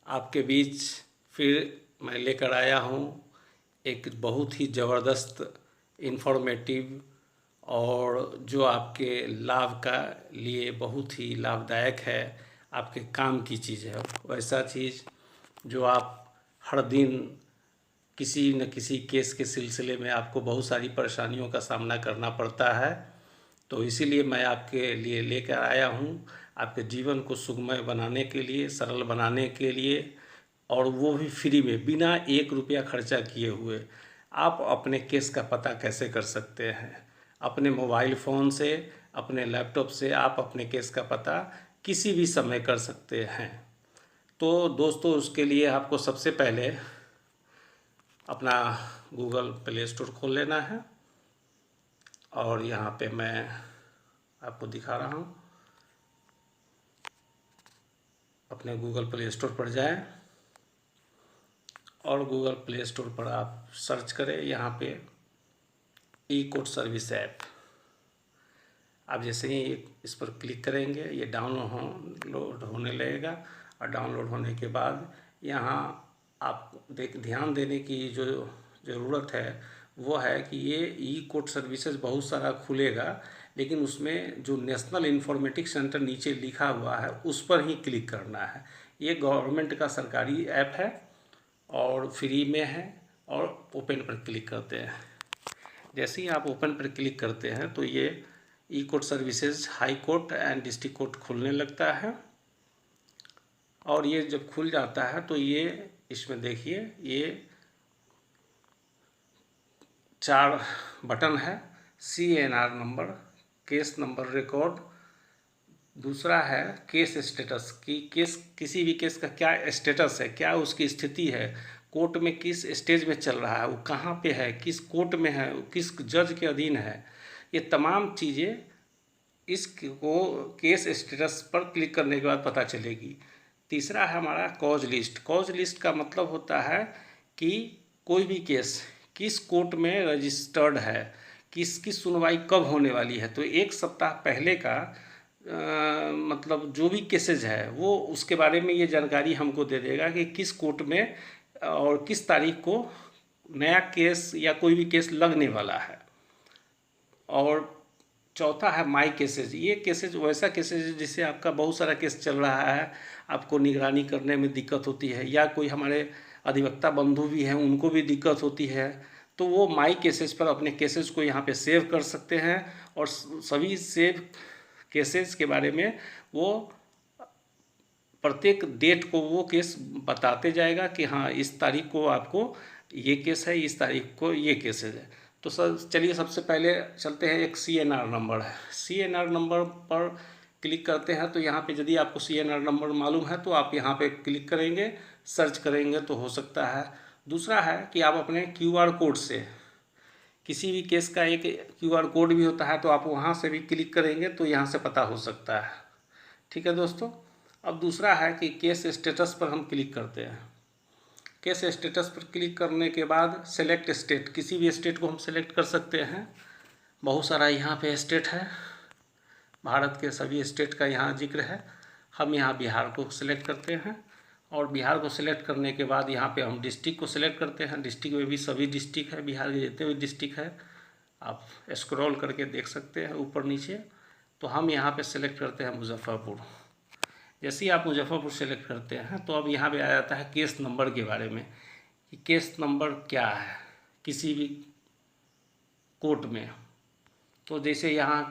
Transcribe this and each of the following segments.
आपके बीच फिर मैं लेकर आया हूँ एक बहुत ही ज़बरदस्त इन्फॉर्मेटिव और जो आपके लाभ का लिए बहुत ही लाभदायक है, आपके काम की चीज़ है। वैसा चीज़ जो आप हर दिन किसी न किसी केस के सिलसिले में आपको बहुत सारी परेशानियों का सामना करना पड़ता है। तो इसीलिए मैं आपके लिए लेकर आया हूँ, आपके जीवन को सुखमय बनाने के लिए, सरल बनाने के लिए, और वो भी फ्री में, बिना 1 रुपया खर्चा किए हुए। आप अपने केस का पता कैसे कर सकते हैं? अपने मोबाइल फ़ोन से, अपने लैपटॉप से आप अपने केस का पता किसी भी समय कर सकते हैं। तो दोस्तों, उसके लिए आपको सबसे पहले अपना गूगल प्ले स्टोर खोल लेना है, और यहाँ पे मैं आपको दिखा रहा हूँ। अपने गूगल प्ले स्टोर पर जाएं और गूगल प्ले स्टोर पर आप सर्च करें यहाँ पे ई कोर्ट सर्विस ऐप। आप जैसे ही इस पर क्लिक करेंगे, ये डाउनलोड होने लगेगा, और डाउनलोड होने के बाद यहाँ आप ध्यान देने की जो ज़रूरत है वो है कि ये ई कोर्ट सर्विसेज बहुत सारा खुलेगा, लेकिन उसमें जो नेशनल इंफॉर्मेटिक्स सेंटर नीचे लिखा हुआ है उस पर ही क्लिक करना है। ये गवर्नमेंट का सरकारी ऐप है और फ्री में है, और ओपन पर क्लिक करते हैं। जैसे ही आप ओपन पर क्लिक करते हैं तो ये e court services high court and district court खुलने लगता है, और ये जब खुल जाता है तो ये इसमें देखिए ये 4 बटन है। CNR number, case number record, दूसरा है केस स्टेटस की केस, किसी भी केस का क्या स्टेटस है, क्या उसकी स्थिति है, कोर्ट में किस स्टेज में चल रहा है, वो कहाँ पे है, किस कोर्ट में है, किस जज के अधीन है, ये तमाम चीज़ें इसको केस स्टेटस पर क्लिक करने के बाद पता चलेगी। तीसरा है हमारा कॉज लिस्ट। कॉज लिस्ट का मतलब होता है कि कोई भी केस किस कोर्ट में रजिस्टर्ड है, किसकी सुनवाई कब होने वाली है। तो 1 सप्ताह पहले का मतलब जो भी केसेज है वो उसके बारे में ये जानकारी हमको दे देगा कि किस कोर्ट में और किस तारीख को नया केस या कोई भी केस लगने वाला है। और चौथा है माई केसेज। ये केसेज वैसा केसेज है जिससे आपका बहुत सारा केस चल रहा है, आपको निगरानी करने में दिक्कत होती है, या कोई हमारे अधिवक्ता बंधु भी हैं उनको भी दिक्कत होती है, तो वो माई केसेज पर अपने केसेस को यहाँ पे सेव कर सकते हैं, और सभी सेव केसेस के बारे में वो प्रत्येक डेट को वो केस बताते जाएगा कि हाँ इस तारीख को आपको ये केस है, इस तारीख को ये केसेज है। तो सर चलिए सबसे पहले चलते हैं, एक CNR नंबर है। CNR नंबर पर क्लिक करते हैं तो यहाँ पे यदि आपको CNR नंबर मालूम है तो आप यहाँ पे क्लिक करेंगे, सर्च करेंगे तो हो सकता है। दूसरा है कि आप अपने QR कोड से, किसी भी केस का एक QR कोड भी होता है, तो आप वहाँ से भी क्लिक करेंगे तो यहाँ से पता हो सकता है। ठीक है दोस्तों। अब दूसरा है कि केस स्टेटस पर हम क्लिक करते हैं। केस स्टेटस पर क्लिक करने के बाद सेलेक्ट स्टेट, किसी भी स्टेट को हम सेलेक्ट कर सकते हैं। बहुत सारा यहाँ पे स्टेट है, भारत के सभी स्टेट का यहाँ जिक्र है। हम यहाँ बिहार को सिलेक्ट करते हैं, और बिहार को सिलेक्ट करने के बाद यहाँ पे हम डिस्ट्रिक्ट को सिलेक्ट करते हैं। डिस्ट्रिक्ट में भी सभी डिस्ट्रिक्ट है, बिहार के जितने भी डिस्ट्रिक्ट है आप स्क्रॉल करके देख सकते हैं ऊपर नीचे। तो हम यहाँ पे सिलेक्ट करते हैं मुजफ्फरपुर। जैसे ही आप मुजफ्फरपुर सेलेक्ट करते हैं तो अब यहाँ पे आ जाता है केस नंबर के बारे में, कि केस नंबर क्या है किसी भी कोर्ट में। तो जैसे यहाँ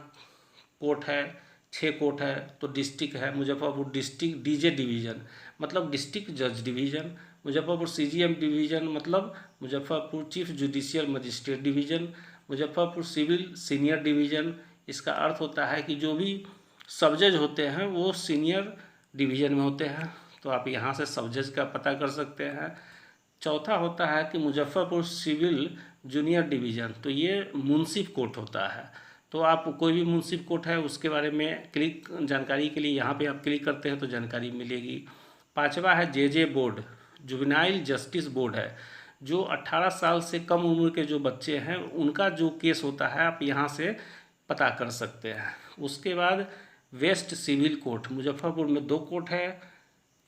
कोर्ट है, 6 कोर्ट है, तो डिस्ट्रिक्ट है मुजफ्फरपुर डिस्ट्रिक्ट DJ डिवीज़न मतलब डिस्ट्रिक्ट जज डिवीज़न, मुजफ्फरपुर CGM डिवीज़न मतलब Muzaffarpur chief judicial magistrate division, Muzaffarpur civil senior division. इसका अर्थ होता है कि जो भी सब जज होते हैं वो सीनियर डिवीज़न में होते हैं, तो आप यहाँ से सब जज का पता कर सकते हैं। चौथा होता है कि मुजफ्फरपुर सिविल जूनियर डिवीज़न, तो ये मुंसिफ कोर्ट होता है। तो आप कोई भी मुंसिफ कोर्ट है उसके बारे में क्लिक जानकारी के लिए यहाँ पे आप क्लिक करते हैं तो जानकारी मिलेगी। पांचवा है JJ board, juvenile justice board है, जो 18 साल से कम उम्र के जो बच्चे हैं उनका जो केस होता है आप यहाँ से पता कर सकते हैं। उसके बाद वेस्ट सिविल कोर्ट, मुजफ्फरपुर में 2 कोर्ट है,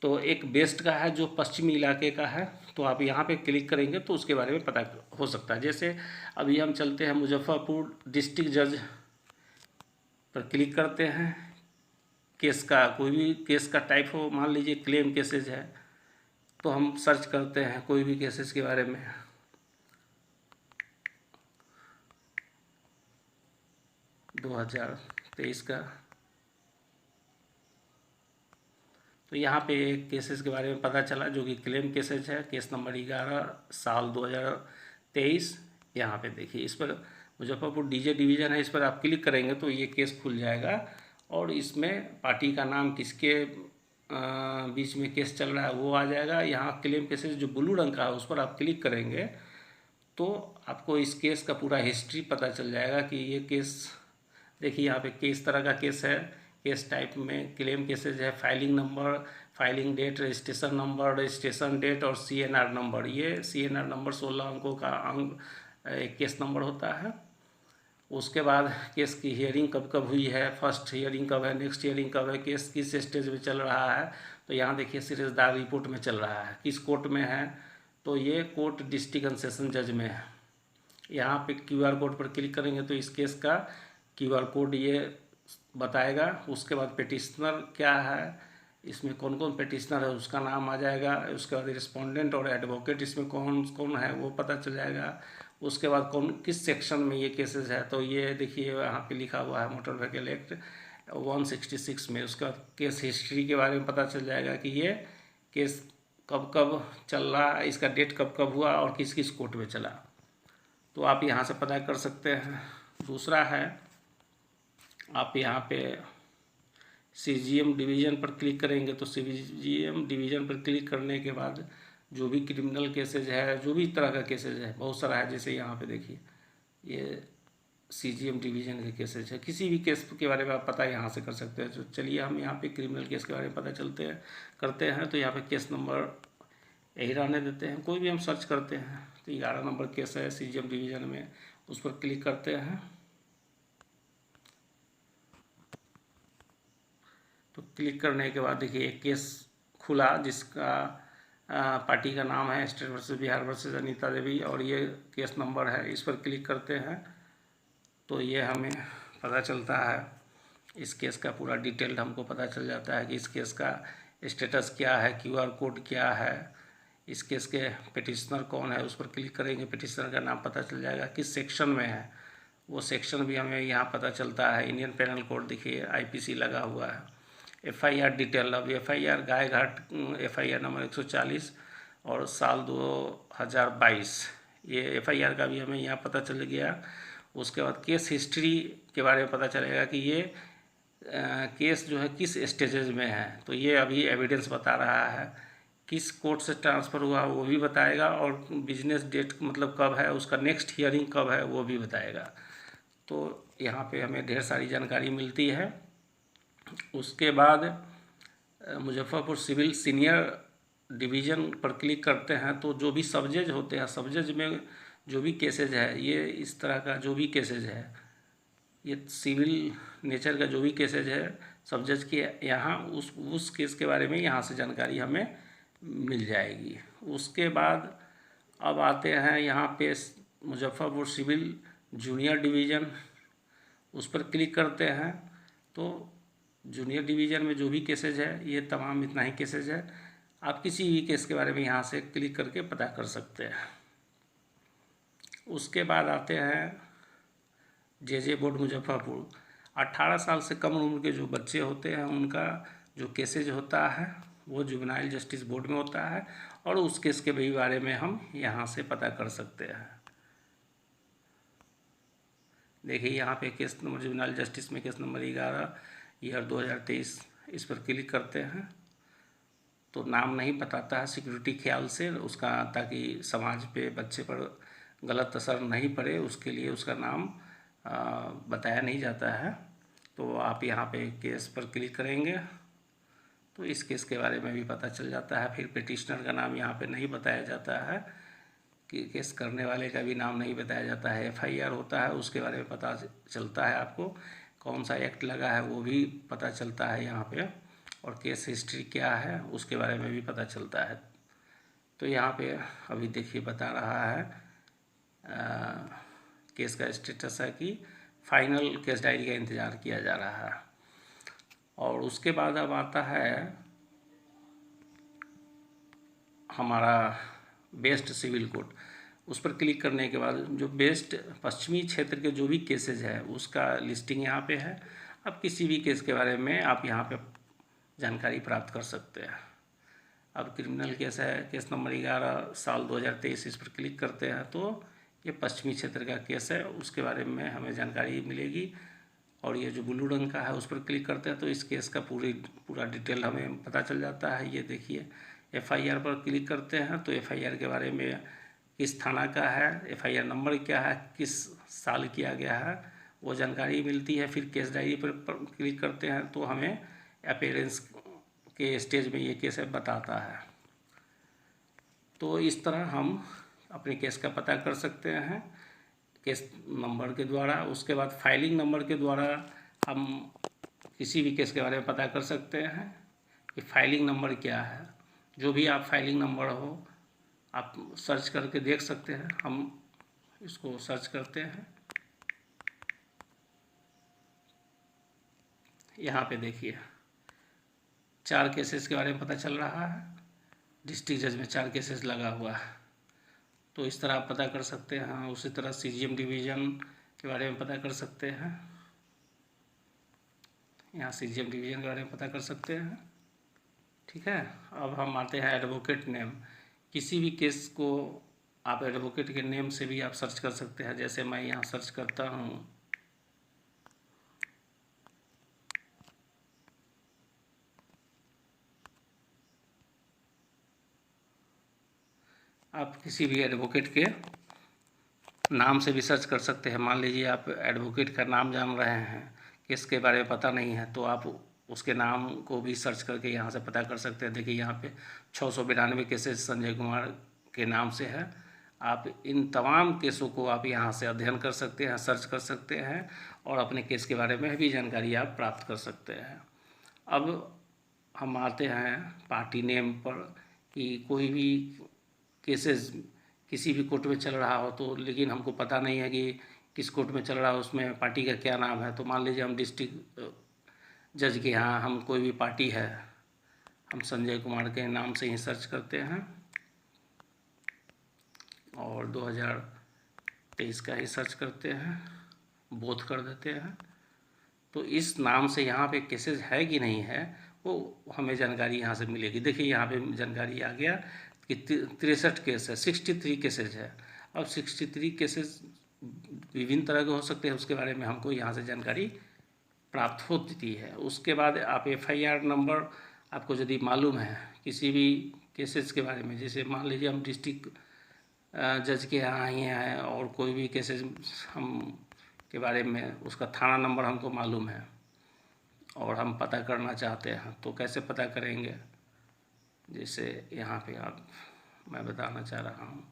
तो एक वेस्ट का है जो पश्चिमी इलाके का है, तो आप यहाँ पे क्लिक करेंगे तो उसके बारे में पता हो सकता है। जैसे अभी हम चलते हैं मुजफ्फरपुर डिस्ट्रिक्ट जज पर क्लिक करते हैं। केस का कोई भी केस का टाइप हो, मान लीजिए क्लेम केसेज है, तो हम सर्च करते हैं कोई भी केसेस के बारे में। 2023 का, तो यहाँ पे एक केसेस के बारे में पता चला जो कि क्लेम केसेज है, केस नंबर 11 साल 2023। यहाँ पे देखिए, इस पर मुजफ्फरपुर डीजे डिवीज़न है, इस पर आप क्लिक करेंगे तो ये केस खुल जाएगा और इसमें पार्टी का नाम किसके बीच में केस चल रहा है वो आ जाएगा। यहाँ क्लेम केसेज जो ब्लू रंग का है उस पर आप क्लिक करेंगे तो आपको इस केस का पूरा हिस्ट्री पता चल जाएगा कि ये केस, देखिए यहाँ पे किस तरह का केस है। केस टाइप में क्लेम केसेज है, filing number, filing date, registration number, registration date और CNR नंबर। ये CNR नंबर 16 अंकों का अंक एक केस नंबर होता है। उसके बाद केस की हियरिंग कब कब हुई है, फर्स्ट हियरिंग कब है, नेक्स्ट हियरिंग कब है, केस किस स्टेज में चल रहा है। तो यहाँ देखिए सिरजदार रिपोर्ट में चल रहा है, किस कोर्ट में है, तो ये कोर्ट डिस्ट्रिक्ट एंड सेशन जज में है। यहाँ पे QR कोड पर क्लिक करेंगे तो इस केस का QR कोड ये बताएगा। उसके बाद पिटिशनर क्या है, इसमें कौन कौन पिटिशनर है उसका नाम आ जाएगा। उसके बाद रिस्पोंडेंट और एडवोकेट इसमें कौन कौन है वो पता चल जाएगा। उसके बाद कौन किस सेक्शन में ये केसेस है, तो ये देखिए यहाँ पे लिखा हुआ है मोटर व्हीकल एक्ट 166 में। उसके बाद केस हिस्ट्री के बारे में पता चल जाएगा कि ये केस कब कब चल रहा है, इसका डेट कब कब हुआ और किस किस कोर्ट में चला, तो आप यहाँ से पता कर सकते हैं। दूसरा है, आप यहाँ पे CGM डिवीज़न पर क्लिक करेंगे तो CGM डिवीज़न पर क्लिक करने के बाद जो भी क्रिमिनल केसेज है, जो भी तरह का केसेज है, बहुत सारा है। जैसे यहाँ पे देखिए ये CGM डिवीज़न के केसेज है, किसी भी केस के बारे में आप पता यहाँ से कर सकते हैं। तो चलिए हम यहाँ पे क्रिमिनल केस के बारे में पता करते हैं। तो यहाँ पे केस नंबर यही रहने देते हैं, कोई भी हम सर्च करते हैं। तो 11 नंबर केस है CGM डिवीज़न में, उस पर क्लिक करते हैं। तो क्लिक करने के बाद देखिए एक केस खुला जिसका पार्टी का नाम है state versus Bihar versus Anita Devi और ये केस नंबर है। इस पर क्लिक करते हैं तो ये हमें पता चलता है, इस केस का पूरा डिटेल्ड हमको पता चल जाता है कि इस केस का स्टेटस क्या है, QR कोड क्या है, इस केस के पिटिशनर कौन है। उस पर क्लिक करेंगे, पिटिशनर का नाम पता चल जाएगा, किस सेक्शन में है वो सेक्शन भी हमें यहाँ पता चलता है। इंडियन पेनल कोड देखिए IPC लगा हुआ है। FIR डिटेल, अब FIR गायघाट FIR नंबर 140 और साल 2022, ये FIR का भी हमें यहाँ पता चल गया। उसके बाद केस हिस्ट्री के बारे में पता चलेगा कि ये केस जो है किस स्टेजेज में है, तो ये अभी एविडेंस बता रहा है। किस कोर्ट से ट्रांसफ़र हुआ वो भी बताएगा और बिजनेस डेट मतलब कब है, उसका नेक्स्ट हियरिंग कब है वो भी बताएगा। तो यहाँ पे हमें ढेर सारी जानकारी मिलती है। उसके बाद मुजफ्फरपुर सिविल सीनियर डिवीज़न पर क्लिक करते हैं तो जो भी सब जज होते हैं, सब जज में जो भी केसेज है, ये इस तरह का जो भी केसेज है, ये सिविल नेचर का जो भी केसेज है सब जज के यहाँ उस केस के बारे में यहाँ से जानकारी हमें मिल जाएगी। उसके बाद अब आते हैं यहाँ पे मुजफ्फरपुर सिविल जूनियर डिवीज़न, उस पर क्लिक करते हैं तो जूनियर डिवीज़न में जो भी केसेज है ये तमाम इतना ही केसेज है। आप किसी भी केस के बारे में यहाँ से क्लिक करके पता कर सकते हैं। उसके बाद आते हैं JJ बोर्ड मुजफ्फरपुर। 18 साल से कम उम्र के जो बच्चे होते हैं उनका जो केसेज होता है वो जुवेनाइल जस्टिस बोर्ड में होता है और उस केस के भी बारे में हम यहाँ से पता कर सकते हैं। देखिए यहाँ पे केस नंबर जुवेनाइल जस्टिस में केस नंबर 11 ईयर 2023, इस पर क्लिक करते हैं तो नाम नहीं बताता है सिक्योरिटी ख्याल से उसका, ताकि समाज पे बच्चे पर गलत असर नहीं पड़े, उसके लिए उसका नाम बताया नहीं जाता है। तो आप यहाँ पे केस पर क्लिक करेंगे तो इस केस के बारे में भी पता चल जाता है। फिर पिटिशनर का नाम यहाँ पे नहीं बताया जाता है, कि केस करने वाले का भी नाम नहीं बताया जाता है। FIR होता है उसके बारे में पता चलता है, आपको कौन सा एक्ट लगा है वो भी पता चलता है यहाँ पे। और केस हिस्ट्री क्या है उसके बारे में भी पता चलता है। तो यहाँ पे अभी देखिए बता रहा है केस का स्टेटस है कि फाइनल केस डायरी का इंतज़ार किया जा रहा है। और उसके बाद अब आता है हमारा बेस्ट सिविल कोर्ट। उस पर क्लिक करने के बाद जो बेस्ट पश्चिमी क्षेत्र के जो भी केसेज है उसका लिस्टिंग यहाँ पे है। अब किसी भी केस के बारे में आप यहाँ पे जानकारी प्राप्त कर सकते हैं। अब क्रिमिनल केस है, केस नंबर 11 साल 2023, इस पर क्लिक करते हैं तो ये पश्चिमी क्षेत्र का केस है, उसके बारे में हमें जानकारी मिलेगी। और ये जो ब्लू रंग का है उस पर क्लिक करते हैं तो इस केस का पूरा डिटेल हमें पता चल जाता है। ये देखिए FIR पर क्लिक करते हैं तो FIR के बारे में किस थाना का है, FIR नंबर क्या है, किस साल किया गया है, वो जानकारी मिलती है। फिर केस डायरी पर क्लिक करते हैं तो हमें अपीयरेंस के स्टेज में ये केस बताता है। तो इस तरह हम अपने केस का पता कर सकते हैं केस नंबर के द्वारा। उसके बाद फाइलिंग नंबर के द्वारा हम किसी भी केस के बारे में पता कर सकते हैं कि फाइलिंग नंबर क्या है। जो भी आप फाइलिंग नंबर हो आप सर्च करके देख सकते हैं। हम इसको सर्च करते हैं, यहाँ पे देखिए 4 केसेस के बारे में पता चल रहा है। डिस्ट्रिक्ट जज में 4 केसेस लगा हुआ है, तो इस तरह आप पता कर सकते हैं। उसी तरह CGM डिवीज़न के बारे में पता कर सकते हैं, यहाँ CGM डिवीज़न के बारे में पता कर सकते हैं। ठीक है, अब हम आते हैं एडवोकेट नेम। किसी भी केस को आप एडवोकेट के नेम से भी आप सर्च कर सकते हैं। जैसे मैं यहाँ सर्च करता हूँ, आप किसी भी एडवोकेट के नाम से भी सर्च कर सकते हैं। मान लीजिए आप एडवोकेट का नाम जान रहे हैं, केस के बारे में पता नहीं है, तो आप उसके नाम को भी सर्च करके यहाँ से पता कर सकते हैं। देखिए यहाँ पे 692 केसेस संजय कुमार के नाम से है। आप इन तमाम केसों को आप यहाँ से अध्ययन कर सकते हैं, सर्च कर सकते हैं और अपने केस के बारे में भी जानकारी आप प्राप्त कर सकते हैं। अब हम आते हैं पार्टी नेम पर कि कोई भी केसेस किसी भी कोर्ट में चल रहा हो तो लेकिन हमको पता नहीं है कि किस कोर्ट में चल रहा है, उसमें पार्टी का क्या नाम है। तो मान लीजिए हम डिस्ट्रिक्ट जज के यहाँ हम कोई भी पार्टी है, हम संजय कुमार के नाम से ही सर्च करते हैं और 2023 का ही सर्च करते हैं, बोथ कर देते हैं। तो इस नाम से यहाँ पे केसेस है कि नहीं है वो हमें जानकारी यहाँ से मिलेगी। देखिए यहाँ पे जानकारी आ गया कि 63 केस है, 63 केसेज है। अब 63 केसेस विभिन्न तरह के हो सकते हैं, उसके बारे में हमको यहाँ से जानकारी प्राप्त होती है। उसके बाद आप FIR नंबर आपको यदि मालूम है किसी भी केसेस के बारे में, जैसे मान लीजिए हम डिस्ट्रिक्ट जज के यहाँ ही हैं और कोई भी केसेस हम के बारे में उसका थाना नंबर हमको मालूम है और हम पता करना चाहते हैं तो कैसे पता करेंगे। जैसे यहाँ पे आप मैं बताना चाह रहा हूँ,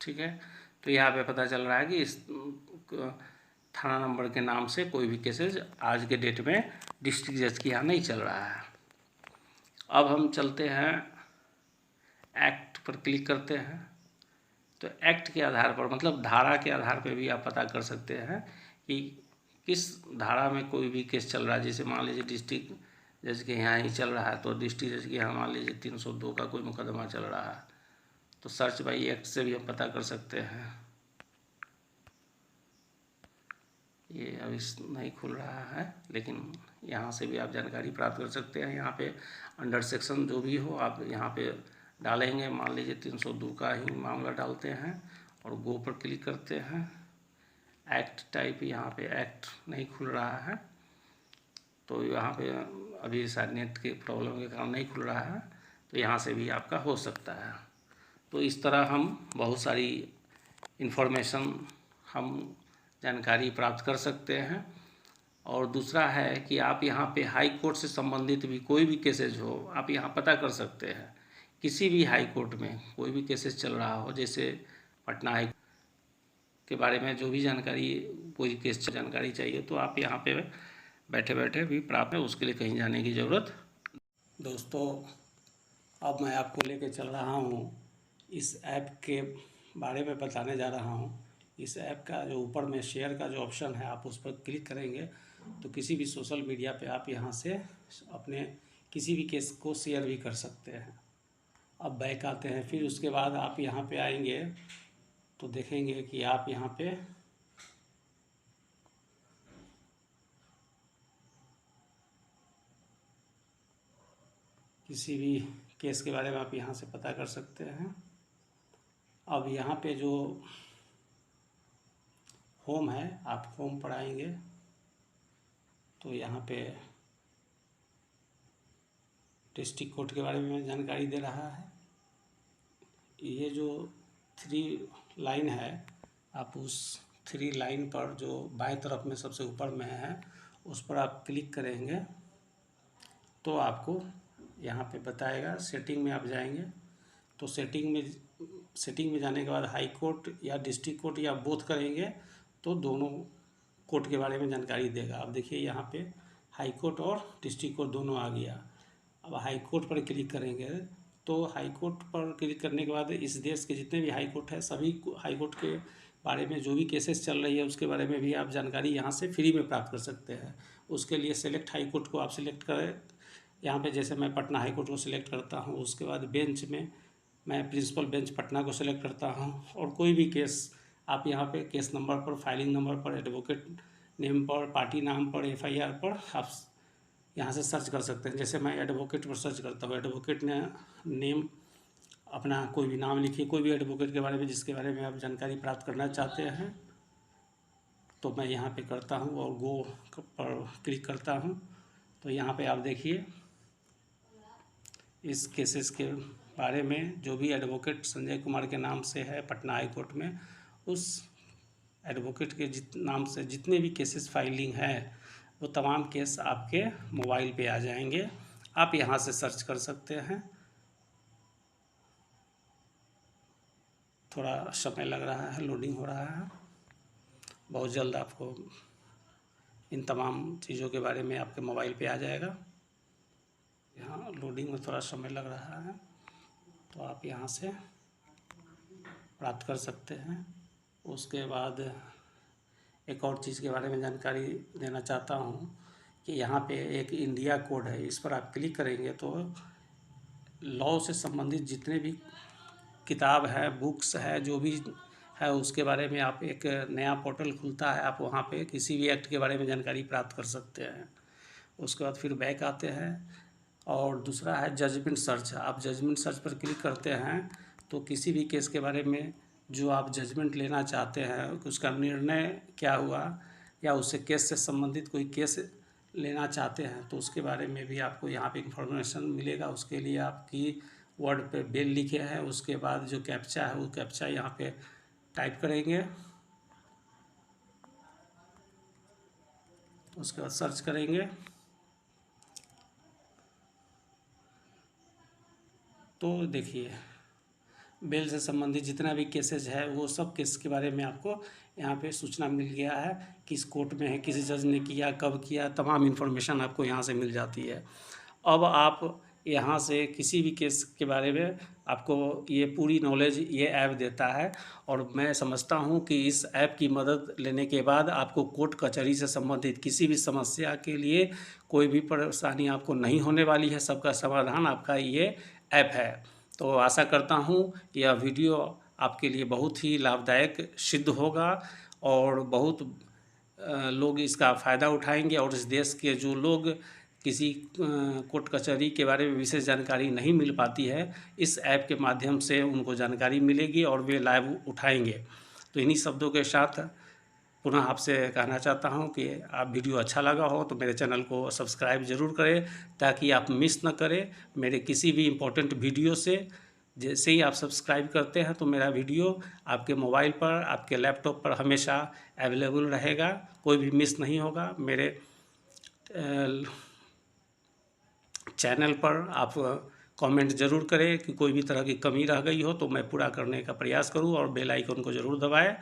ठीक है। तो यहाँ पे पता चल रहा है कि इस थाना नंबर के नाम से कोई भी केसेस आज के डेट में डिस्ट्रिक्ट जज के यहाँ नहीं चल रहा है। अब हम चलते हैं एक्ट पर क्लिक करते हैं तो एक्ट के आधार पर मतलब धारा के आधार पर भी आप पता कर सकते हैं कि किस धारा में कोई भी केस चल रहा है। जैसे मान लीजिए डिस्ट्रिक्ट जज के यहाँ ही चल रहा है तो डिस्ट्रिक्ट जज के यहाँ मान लीजिए 302 का कोई मुकदमा चल रहा है तो सर्च बाई एक्ट से भी हम पता कर सकते हैं। ये अभी नहीं खुल रहा है लेकिन यहाँ से भी आप जानकारी प्राप्त कर सकते हैं। यहाँ पे अंडर सेक्शन जो भी हो आप यहाँ पे डालेंगे, मान लीजिए 302 का ही मामला डालते हैं और गो पर क्लिक करते हैं। एक्ट टाइप यहाँ पे एक्ट नहीं खुल रहा है तो यहाँ पे अभी शायद नेट के प्रॉब्लम के कारण नहीं खुल रहा है। तो यहाँ से भी आपका हो सकता है। तो इस तरह हम बहुत सारी इन्फॉर्मेशन हम जानकारी प्राप्त कर सकते हैं। और दूसरा है कि आप यहाँ पे हाई कोर्ट से संबंधित भी कोई भी केसेज हो आप यहाँ पता कर सकते हैं। किसी भी हाई कोर्ट में कोई भी केसेस चल रहा हो, जैसे पटना हाई के बारे में जो भी जानकारी, कोई केस जानकारी चाहिए तो आप यहाँ पे बैठे बैठे भी प्राप्त है, उसके लिए कहीं जाने की ज़रूरत। दोस्तों, अब मैं आपको लेके चल रहा हूँ इस ऐप के बारे में बताने जा रहा हूँ। इस ऐप का जो ऊपर में शेयर का जो ऑप्शन है, आप उस पर क्लिक करेंगे तो किसी भी सोशल मीडिया पे आप यहाँ से अपने किसी भी केस को शेयर भी कर सकते हैं। अब बैक आते हैं, फिर उसके बाद आप यहाँ पे आएंगे तो देखेंगे कि आप यहाँ पे किसी भी केस के बारे में आप यहाँ से पता कर सकते हैं। अब यहाँ पे जो होम है, आप होम पर आएंगे तो यहाँ पे डिस्ट्रिक्ट कोर्ट के बारे में जानकारी दे रहा है। ये जो 3 लाइन है, आप उस 3 लाइन पर जो बाएं तरफ में सबसे ऊपर में है उस पर आप क्लिक करेंगे तो आपको यहाँ पे बताएगा। सेटिंग में आप जाएंगे तो सेटिंग में जाने के बाद हाई कोर्ट या डिस्ट्रिक्ट कोर्ट या बोथ करेंगे तो दोनों कोर्ट के बारे में जानकारी देगा। अब देखिए यहाँ पे हाई कोर्ट और डिस्ट्रिक्ट कोर्ट दोनों आ गया। अब हाई कोर्ट पर क्लिक करेंगे तो हाई कोर्ट पर क्लिक करने के बाद इस देश के जितने भी हाई कोर्ट है, सभी हाई कोर्ट के बारे में जो भी केसेस चल रही है उसके बारे में भी आप जानकारी यहाँ से फ्री में प्राप्त कर सकते हैं। उसके लिए सेलेक्ट हाई कोर्ट को आप सिलेक्ट करें। यहाँ पे जैसे मैं पटना हाई कोर्ट को सिलेक्ट करता हूँ, उसके बाद बेंच में मैं प्रिंसिपल बेंच पटना को सिलेक्ट करता हूँ। और कोई भी केस आप यहाँ पे केस नंबर पर, फाइलिंग नंबर पर, एडवोकेट नेम पर, पार्टी नाम पर, FIR पर आप यहाँ से सर्च कर सकते हैं। जैसे मैं एडवोकेट पर सर्च करता हूँ, एडवोकेट ने नेम अपना कोई भी नाम लिखिए, कोई भी एडवोकेट के बारे में जिसके बारे में आप जानकारी प्राप्त करना चाहते हैं तो मैं यहाँ पे करता हूँ और गो पर क्लिक करता हूँ। तो यहाँ पे आप देखिए इस केसेस के बारे में जो भी एडवोकेट संजय कुमार के नाम से है पटना हाई कोर्ट में, उस एडवोकेट के नाम से जितने भी केसेस फाइलिंग है वो तमाम केस आपके मोबाइल पे आ जाएंगे। आप यहाँ से सर्च कर सकते हैं। थोड़ा समय लग रहा है, लोडिंग हो रहा है। बहुत जल्द आपको इन तमाम चीज़ों के बारे में आपके मोबाइल पे आ जाएगा। यहाँ लोडिंग में थोड़ा समय लग रहा है तो आप यहाँ से प्राप्त कर सकते हैं। उसके बाद एक और चीज़ के बारे में जानकारी देना चाहता हूँ कि यहाँ पे एक इंडिया कोड है, इस पर आप क्लिक करेंगे तो लॉ से संबंधित जितने भी किताब है, बुक्स है, जो भी है उसके बारे में आप एक नया पोर्टल खुलता है, आप वहाँ पे किसी भी एक्ट के बारे में जानकारी प्राप्त कर सकते हैं। उसके बाद फिर बैक आते हैं और दूसरा है जजमेंट सर्च। आप जजमेंट सर्च पर क्लिक करते हैं तो किसी भी केस के बारे में जो आप जजमेंट लेना चाहते हैं, उसका निर्णय क्या हुआ या उससे केस से संबंधित कोई केस लेना चाहते हैं तो उसके बारे में भी आपको यहाँ पे इंफॉर्मेशन मिलेगा। उसके लिए आपकी वर्ड पे बेल लिखे हैं, उसके बाद जो कैप्चा है वो कैप्चा यहाँ पे टाइप करेंगे, उसके बाद सर्च करेंगे तो देखिए बेल से संबंधित जितना भी केसेज है वो सब केस के बारे में आपको यहाँ पे सूचना मिल गया है, किस कोर्ट में है, किस जज ने किया, कब किया, तमाम इन्फॉर्मेशन आपको यहाँ से मिल जाती है। अब आप यहाँ से किसी भी केस के बारे में आपको ये पूरी नॉलेज ये ऐप देता है। और मैं समझता हूँ कि इस ऐप की मदद लेने के बाद आपको कोर्ट कचहरी से संबंधित किसी भी समस्या के लिए कोई भी परेशानी आपको नहीं होने वाली है। सबका समाधान आपका ये ऐप है। तो आशा करता हूँ यह वीडियो आपके लिए बहुत ही लाभदायक सिद्ध होगा और बहुत लोग इसका फ़ायदा उठाएंगे। और इस देश के जो लोग किसी कोर्ट कचहरी के बारे में विशेष जानकारी नहीं मिल पाती है, इस ऐप के माध्यम से उनको जानकारी मिलेगी और वे लाभ उठाएंगे। तो इन्हीं शब्दों के साथ पुनः आपसे कहना चाहता हूँ कि आप वीडियो अच्छा लगा हो तो मेरे चैनल को सब्सक्राइब ज़रूर करें, ताकि आप मिस न करें मेरे किसी भी इम्पोर्टेंट वीडियो से। जैसे ही आप सब्सक्राइब करते हैं तो मेरा वीडियो आपके मोबाइल पर, आपके लैपटॉप पर हमेशा अवेलेबल रहेगा, कोई भी मिस नहीं होगा। मेरे चैनल पर आप कमेंट ज़रूर करें कि कोई भी तरह की कमी रह गई हो तो मैं पूरा करने का प्रयास करूं, और बेल आइकन को ज़रूर दबाएं।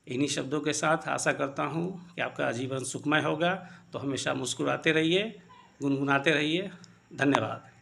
इन्हीं शब्दों के साथ आशा करता हूं कि आपका जीवन सुखमय होगा। तो हमेशा मुस्कुराते रहिए, गुनगुनाते रहिए। धन्यवाद।